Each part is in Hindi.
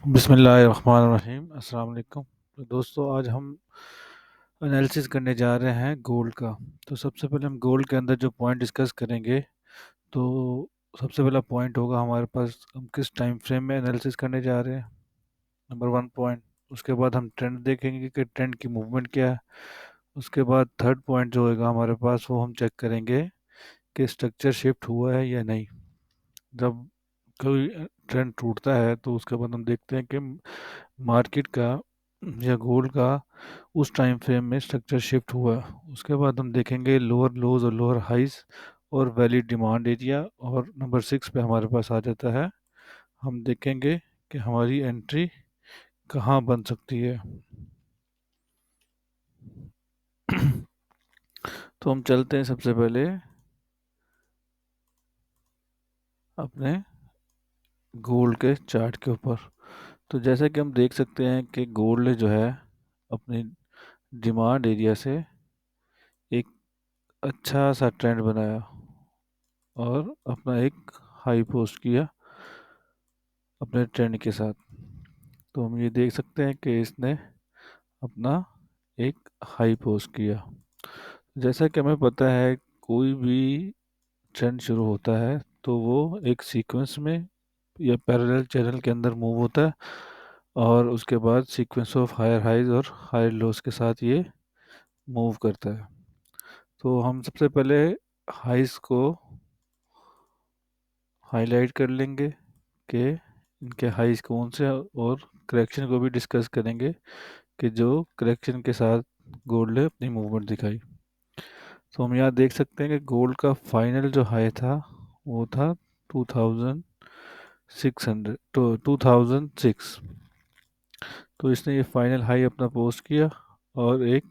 बिस्मिल्लाहिर्रहमानिर्रहीम अस्सलाम वालेकुम। तो दोस्तों आज हम एनालिसिस करने जा रहे हैं गोल्ड का। तो सबसे पहले हम गोल्ड के अंदर जो पॉइंट डिस्कस करेंगे, तो सबसे पहला पॉइंट होगा हमारे पास, हम किस टाइम फ्रेम में एनालिसिस करने जा रहे हैं, नंबर वन पॉइंट। उसके बाद हम ट्रेंड देखेंगे कि ट्रेंड की मूवमेंट क्या है। उसके बाद थर्ड पॉइंट जो होगा हमारे पास, वो हम चेक करेंगे कि स्ट्रक्चर शिफ्ट हुआ है या नहीं। जब कोई ट्रेंड टूटता है तो उसके बाद हम देखते हैं कि मार्केट का या गोल्ड का उस टाइम फ्रेम में स्ट्रक्चर शिफ्ट हुआ। उसके बाद हम देखेंगे लोअर लोज और लोअर हाइज और वैलिड डिमांड एरिया। और नंबर सिक्स पे हमारे पास आ जाता है, हम देखेंगे कि हमारी एंट्री कहाँ बन सकती है। तो हम चलते हैं सबसे पहले अपने गोल्ड के चार्ट के ऊपर। तो जैसा कि हम देख सकते हैं कि गोल्ड जो है अपनी डिमांड एरिया से एक अच्छा सा ट्रेंड बनाया और अपना एक हाई पोस्ट किया अपने ट्रेंड के साथ। तो हम ये देख सकते हैं कि इसने अपना एक हाई पोस्ट किया। जैसा कि हमें पता है, कोई भी ट्रेंड शुरू होता है तो वो एक सीक्वेंस में या पैरेलल चैनल के अंदर मूव होता है, और उसके बाद सीक्वेंस ऑफ हायर हाइज और हायर लोस के साथ ये मूव करता है। तो हम सबसे पहले हाइज को हाईलाइट कर लेंगे कि इनके हाइज कौन से हैं, और करेक्शन को भी डिस्कस करेंगे कि जो करेक्शन के साथ गोल्ड ने अपनी मूवमेंट दिखाई। तो हम यहाँ देख सकते हैं कि गोल्ड का फाइनल जो हाई था वो था 2600 तो 2006। तो इसने ये फाइनल हाई अपना पोस्ट किया और एक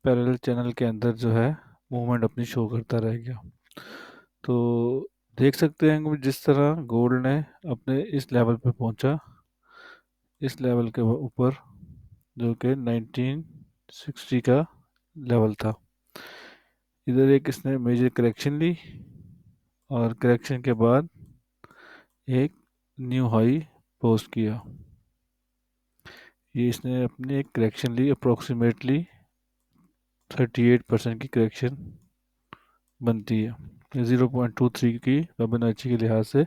पैरेलल चैनल के अंदर जो है मूवमेंट अपनी शो करता रह गया। तो देख सकते हैं कि जिस तरह गोल्ड ने अपने इस लेवल पे पहुंचा, इस लेवल के ऊपर, जो कि 1960 का लेवल था। इधर एक इसने मेजर करेक्शन ली और करेक्शन के बाद एक न्यू हाई पोस्ट किया। ये इसने अपनी एक करेक्शन ली, अप्रोक्सीमेटली 38% की करेक्शन बनती है। 0.23 की फिबोनाची के लिहाज से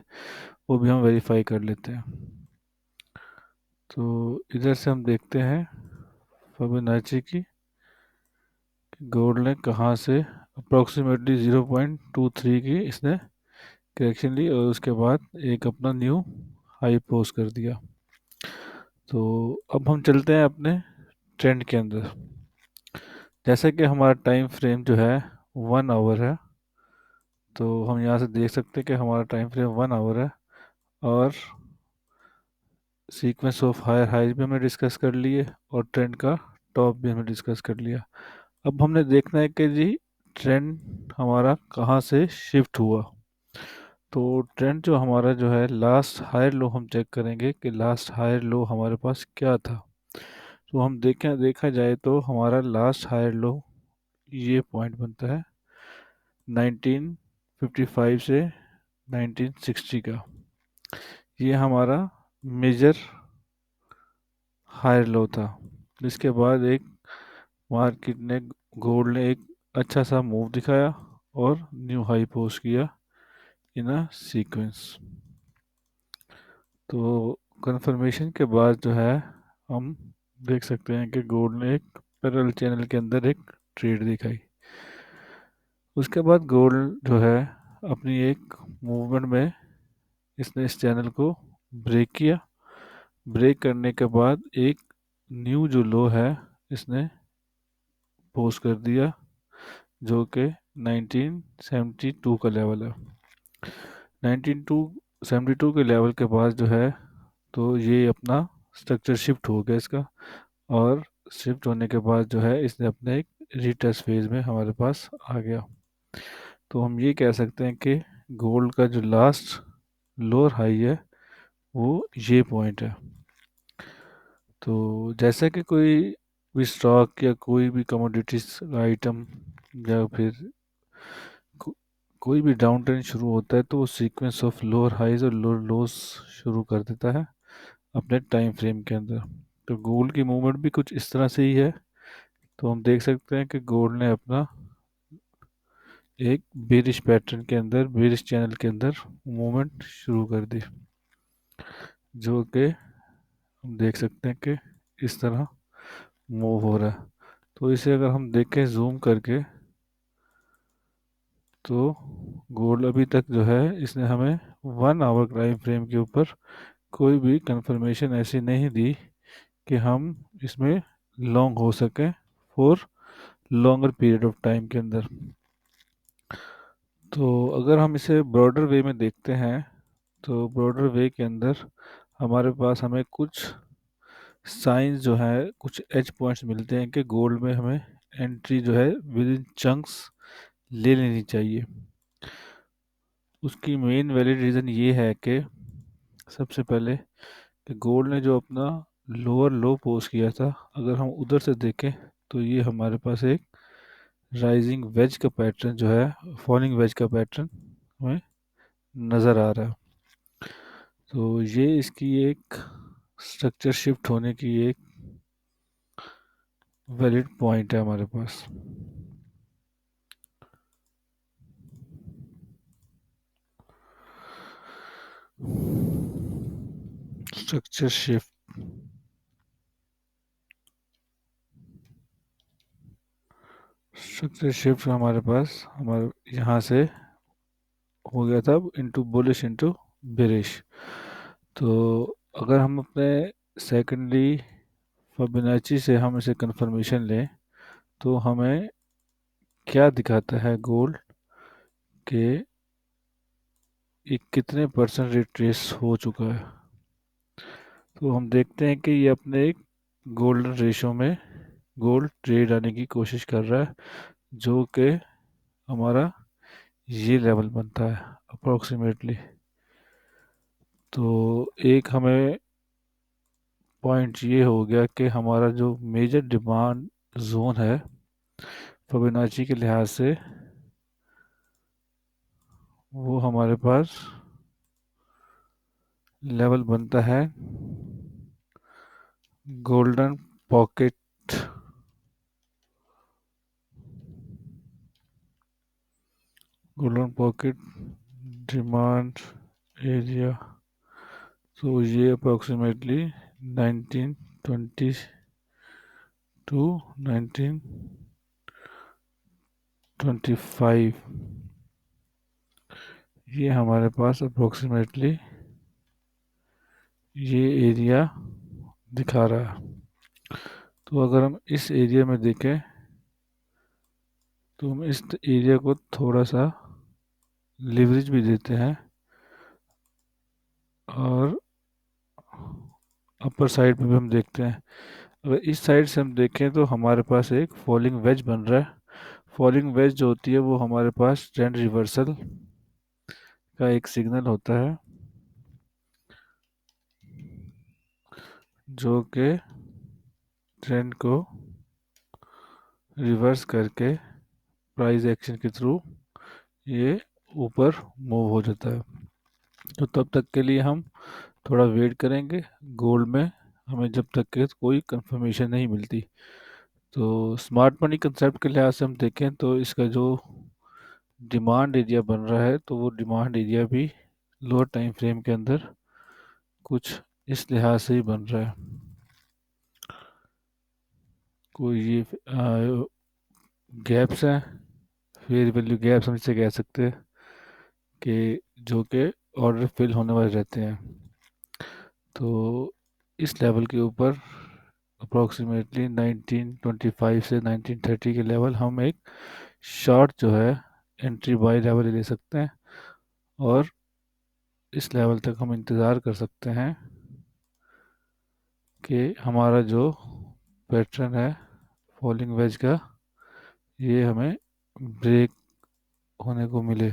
वो भी हम वेरीफाई कर लेते हैं। तो इधर से हम देखते हैं फिबोनाची की गोल्ड ने कहाँ से अप्रोक्सीमेटली 0.23 की इसने करेक्शन ली और उसके बाद एक अपना न्यू हाई पोस्ट कर दिया। तो अब हम चलते हैं अपने ट्रेंड के अंदर। जैसे कि हमारा टाइम फ्रेम जो है 1 आवर है, तो हम यहाँ से देख सकते हैं कि हमारा टाइम फ्रेम 1 आवर है, और सीक्वेंस ऑफ हायर हाइज भी हमने डिस्कस कर लिए और ट्रेंड का टॉप भी हमने डिस्कस कर लिया। अब हमने देखना है कि जी ट्रेंड हमारा कहाँ से शिफ्ट हुआ। तो ट्रेंड जो हमारा जो है लास्ट हायर लो हम चेक करेंगे कि लास्ट हायर लो हमारे पास क्या था। तो हम देखा जाए तो हमारा लास्ट हायर लो ये पॉइंट बनता है 1955 से 1960 का। ये हमारा मेजर हायर लो था, जिसके बाद एक मार्केट ने गोल्ड ने एक अच्छा सा मूव दिखाया और न्यू हाई पोस्ट किया इन अ सीक्वेंस। तो कंफर्मेशन के बाद जो है हम देख सकते हैं कि गोल्ड ने एक पैरेलल चैनल के अंदर एक ट्रेड दिखाई। उसके बाद गोल्ड जो है अपनी एक मूवमेंट में इसने इस चैनल को ब्रेक किया। ब्रेक करने के बाद एक न्यू जो लो है इसने पोस्ट कर दिया, जो कि 1972 का लेवल है। 1972 के लेवल के बाद जो है, तो ये अपना स्ट्रक्चर शिफ्ट हो गया इसका, और शिफ्ट होने के बाद जो है इसने अपने एक रिटेस्ट फेज में हमारे पास आ गया। तो हम ये कह सकते हैं कि गोल्ड का जो लास्ट लोअर हाई है वो ये पॉइंट है। तो जैसा कि कोई भी स्टॉक या कोई भी कमोडिटीज आइटम या फिर को, कोई भी डाउन ट्रेंड शुरू होता है तो वो सीक्वेंस ऑफ लोअर हाइज और लोअर लोस शुरू कर देता है, अपने टाइम फ्रेम के अंदर। तो गोल्ड की मूवमेंट भी कुछ इस तरह से ही है। तो हम देख सकते हैं कि गोल्ड ने अपना एक बेरिश पैटर्न के अंदर, बेरिश चैनल के अंदर मूवमेंट शुरू कर दी, जो कि हम देख सकते हैं कि इस तरह मूव हो रहा है। तो इसे अगर हम देखें जूम करके, तो गोल्ड अभी तक जो है इसने हमें 1 आवर टाइम फ्रेम के ऊपर कोई भी कंफर्मेशन ऐसी नहीं दी कि हम इसमें लॉन्ग हो सकें for longer period of time के अंदर। तो अगर हम इसे ब्रॉडर वे में देखते हैं, तो ब्रॉडर वे के अंदर हमारे पास हमें कुछ साइंस जो है, कुछ एज पॉइंट्स मिलते हैं कि गोल्ड में हमें एंट्री जो है विद इन चंक्स ले लेनी चाहिए। उसकी मेन वैलिड रीज़न ये है कि सबसे पहले कि गोल्ड ने जो अपना लोअर लो पोस्ट किया था, अगर हम उधर से देखें तो ये हमारे पास एक राइजिंग वेज का पैटर्न जो है, फॉलिंग वेज का पैटर्न हमें नज़र आ रहा है। तो ये इसकी एक स्ट्रक्चर शिफ्ट होने की एक वैलिड पॉइंट है हमारे पास। स्ट्रक्चर शिफ्ट, स्ट्रक्चर शिफ्ट हमारे पास हमारे यहाँ से हो गया था इनटू बुलिश इनटू बेरिश। तो अगर हम अपने सेकेंडरी फिबोनाची से हम इसे कंफर्मेशन लें, तो हमें क्या दिखाता है गोल्ड के ये कितने परसेंट रिट्रेस हो चुका है। तो हम देखते हैं कि ये अपने एक गोल्डन रेशो में गोल्ड ट्रेड आने की कोशिश कर रहा है, जो कि हमारा ये लेवल बनता है अप्रोक्सीमेटली। तो एक हमें पॉइंट ये हो गया कि हमारा जो मेजर डिमांड जोन है फिबोनाची के लिहाज से, वो हमारे पास लेवल बनता है golden pocket, golden pocket demand area. तो ये अप्रोक्सीमेटली 1920 टू 1925, ये हमारे पास अप्रोक्सीमेटली ये एरिया दिखा रहा है। तो अगर हम इस एरिया में देखें, तो हम इस एरिया को थोड़ा सा लिवरेज भी देते हैं, और अपर साइड में भी हम देखते हैं। अगर इस साइड से हम देखें तो हमारे पास एक फॉलिंग वेज बन रहा है। फॉलिंग वेज जो होती है वो हमारे पास ट्रेंड रिवर्सल का एक सिग्नल होता है, जो कि ट्रेंड को रिवर्स करके प्राइस एक्शन के थ्रू ये ऊपर मूव हो जाता है। तो तब तक के लिए हम थोड़ा वेट करेंगे गोल्ड में, हमें जब तक के कोई कंफर्मेशन नहीं मिलती। तो स्मार्ट मनी कंसेप्ट के लिहाज से हम देखें तो इसका जो डिमांड एरिया बन रहा है, तो वो डिमांड एरिया भी लोअर टाइम फ्रेम के अंदर कुछ इस लिहाज से ही बन रहा है। कोई ये गैप्स हैं, फेयर वैल्यू गैप्स हम इसे कह सकते हैं, कि जो कि ऑर्डर फिल होने वाले रहते हैं। तो इस लेवल के ऊपर अप्रोक्सीमेटली 1925 से 1930 के लेवल हम एक शॉर्ट जो है एंट्री बाय लेवल ले सकते हैं, और इस लेवल तक हम इंतज़ार कर सकते हैं कि हमारा जो पैटर्न है फॉलिंग वेज का, ये हमें ब्रेक होने को मिले।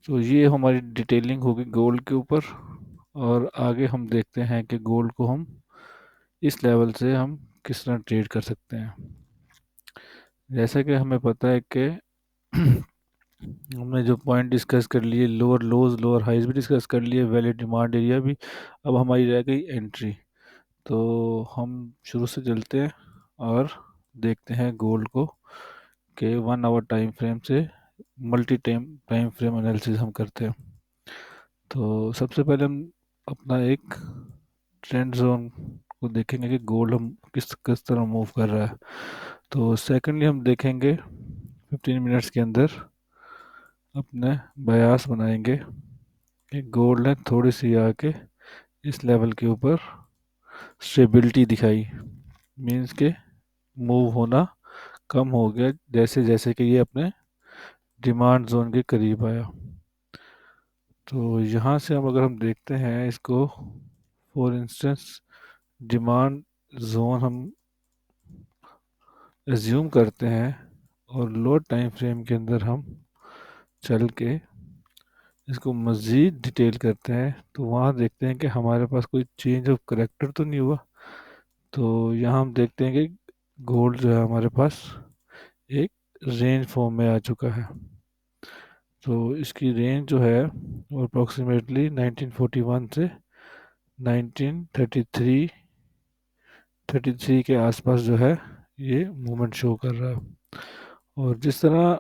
तो ये हमारी डिटेलिंग होगी गोल्ड के ऊपर, और आगे हम देखते हैं कि गोल्ड को हम इस लेवल से हम किस तरह ट्रेड कर सकते हैं। जैसा कि हमें पता है कि हमने जो पॉइंट डिस्कस कर लिए, लोअर लोज लोअर हाइज भी डिस्कस कर लिए, वैलिड डिमांड एरिया भी। अब हमारी रह गई एंट्री। तो हम शुरू से चलते हैं और देखते हैं गोल्ड को कि 1 आवर टाइम फ्रेम से multi time time frame analysis हम करते हैं। तो सबसे पहले हम अपना एक ट्रेंड जोन को देखेंगे कि गोल्ड हम किस किस तरह मूव कर रहा है। तो सेकेंडली हम देखेंगे 15 मिनट्स के अंदर अपने बयास बनाएंगे कि गोल्ड ने थोड़ी सी आके इस लेवल के ऊपर स्टेबिलिटी दिखाई, मीन्स के मूव होना कम हो गया जैसे जैसे कि ये अपने डिमांड जोन के करीब आया। तो यहाँ से हम अगर हम देखते हैं इसको, फॉर इंस्टेंस डिमांड जोन हम एज्यूम करते हैं और लो टाइम फ्रेम के अंदर हम चल के इसको मज़ीद डिटेल करते हैं, तो वहाँ देखते हैं कि हमारे पास कोई चेंज ऑफ करेक्टर तो नहीं हुआ। तो यहाँ हम देखते हैं कि गोल्ड जो है हमारे पास एक रेंज फॉर्म में आ चुका है। तो इसकी रेंज जो है वो अप्रोक्सीमेटली 1941 से 1933 के आसपास जो है ये मूवमेंट शो कर रहा है। और जिस तरह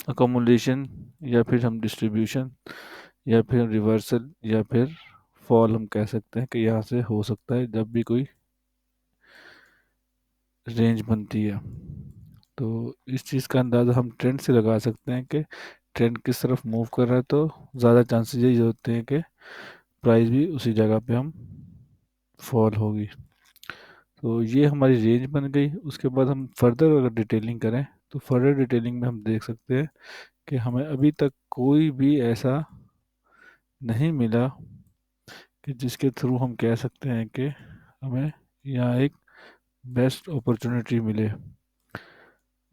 अकोमोडेशन या फिर हम डिस्ट्रीब्यूशन या फिर रिवर्सल या फिर फॉल हम कह सकते हैं कि यहाँ से हो सकता है जब भी कोई रेंज बनती है। तो इस चीज़ का अंदाज़ा हम ट्रेंड से लगा सकते हैं कि ट्रेंड किस तरफ मूव कर रहा है, तो ज़्यादा चांसेस यही होते हैं कि प्राइस भी उसी जगह पे हम फॉल होगी। तो ये हमारी रेंज बन गई। उसके बाद हम फर्दर अगर डिटेलिंग करें तो फर्दर डिटेलिंग में हम देख सकते हैं कि हमें अभी तक कोई भी ऐसा नहीं मिला कि जिसके थ्रू हम कह सकते हैं कि हमें यहाँ एक बेस्ट अपॉर्चुनिटी मिले।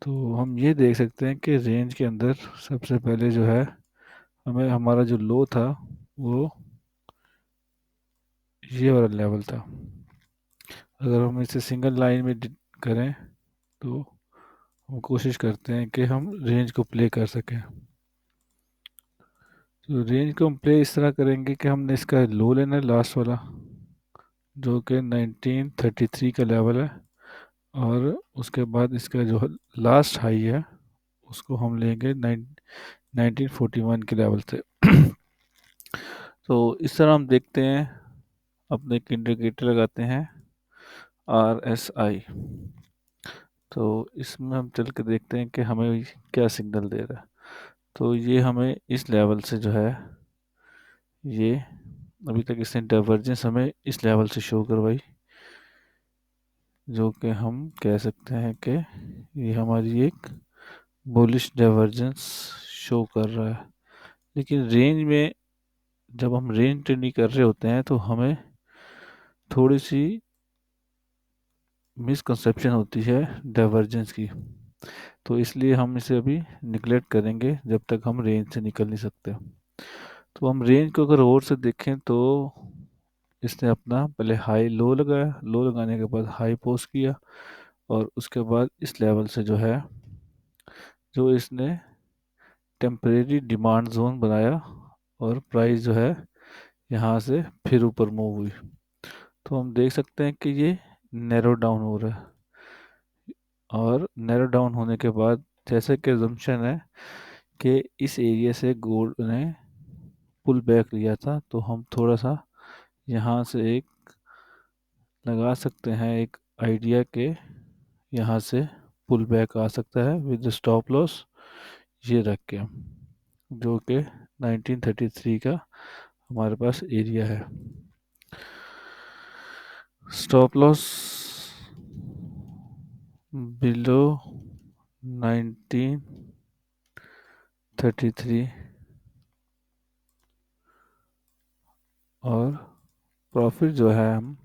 तो हम ये देख सकते हैं कि रेंज के अंदर सबसे पहले जो है हमें हमारा जो लो था वो ये वाला लेवल था। अगर हम इसे सिंगल लाइन में करें तो हम कोशिश करते हैं कि हम रेंज को प्ले कर सकें। तो रेंज को हम प्ले इस तरह करेंगे कि हमने इसका लो लेना है लास्ट वाला, जो कि 1933 का लेवल है, और उसके बाद इसका जो लास्ट हाई है उसको हम लेंगे 1941 के लेवल से। तो इस तरह हम देखते हैं, अपने एक इंडिकेटर लगाते हैं RSI। तो इसमें हम चल के देखते हैं कि हमें क्या सिग्नल दे रहा है। तो ये हमें इस लेवल से जो है ये अभी तक इसने डाइवर्जेंस हमें इस लेवल से शो करवाई, जो कि हम कह सकते हैं कि ये हमारी एक बुलिश डाइवर्जेंस शो कर रहा है। लेकिन रेंज में जब हम रेंज ट्रेडिंग कर रहे होते हैं तो हमें थोड़ी सी मिसकंसेप्शन होती है डाइवर्जेंस की। तो इसलिए हम इसे अभी निगलेक्ट करेंगे जब तक हम रेंज से निकल नहीं सकते। तो हम रेंज को अगर और से देखें तो इसने अपना पहले हाई लो लगाया, लो लगाने के बाद हाई पोस्ट किया, और उसके बाद इस लेवल से जो है जो इसने टेम्परेरी डिमांड जोन बनाया, और प्राइस जो है यहाँ से फिर ऊपर मूव हुई। तो हम देख सकते हैं कि ये नैरो डाउन हो रहा है, और नैरो डाउन होने के बाद जैसे कि अजम्पशन है कि इस एरिया से गोल्ड ने पुल बैक लिया था, तो हम थोड़ा सा यहाँ से एक लगा सकते हैं एक आइडिया के यहाँ से पुल बैक आ सकता है विद स्टॉप लॉस ये रख के, जो कि 1933 का हमारे पास एरिया है। स्टॉप लॉस बिलो 1933, और प्रॉफिट जो है हम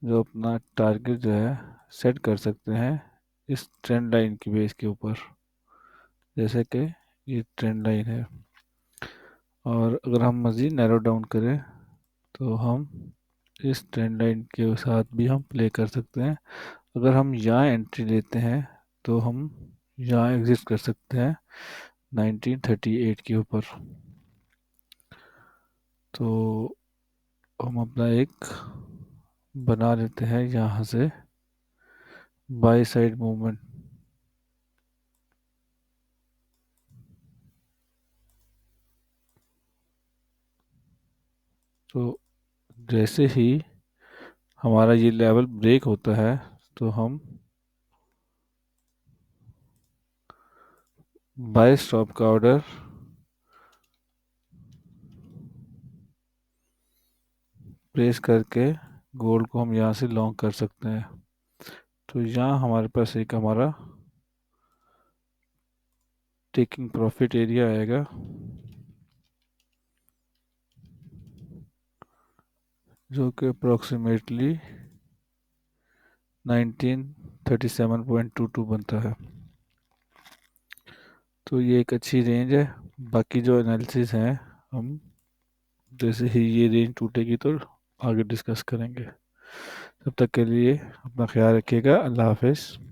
जो अपना टारगेट जो है सेट कर सकते हैं इस ट्रेंड लाइन की बेस के ऊपर, जैसे कि ये ट्रेंड लाइन है। और अगर हम मज़ीद नैरो डाउन करें तो हम इस ट्रेंड लाइन के साथ भी हम प्ले कर सकते हैं। अगर हम यहाँ एंट्री लेते हैं तो हम यहाँ एग्जिट कर सकते हैं 1938 के ऊपर। तो हम अपना एक बना लेते हैं यहाँ से बाई साइड मूवमेंट। तो जैसे ही हमारा ये लेवल ब्रेक होता है तो हम बाय स्टॉप का ऑर्डर प्रेस करके गोल्ड को हम यहाँ से लॉन्ग कर सकते हैं। तो यहाँ हमारे पास एक हमारा टेकिंग प्रॉफिट एरिया आएगा, जो कि अप्रोक्सीमेटली 1937.22 बनता है। तो ये एक अच्छी रेंज है। बाकी जो एनालिसिस हैं हम जैसे ही ये रेंज टूटेगी तो आगे डिस्कस करेंगे। तब तक के लिए अपना ख्याल रखिएगा। अल्लाह हाफिज़।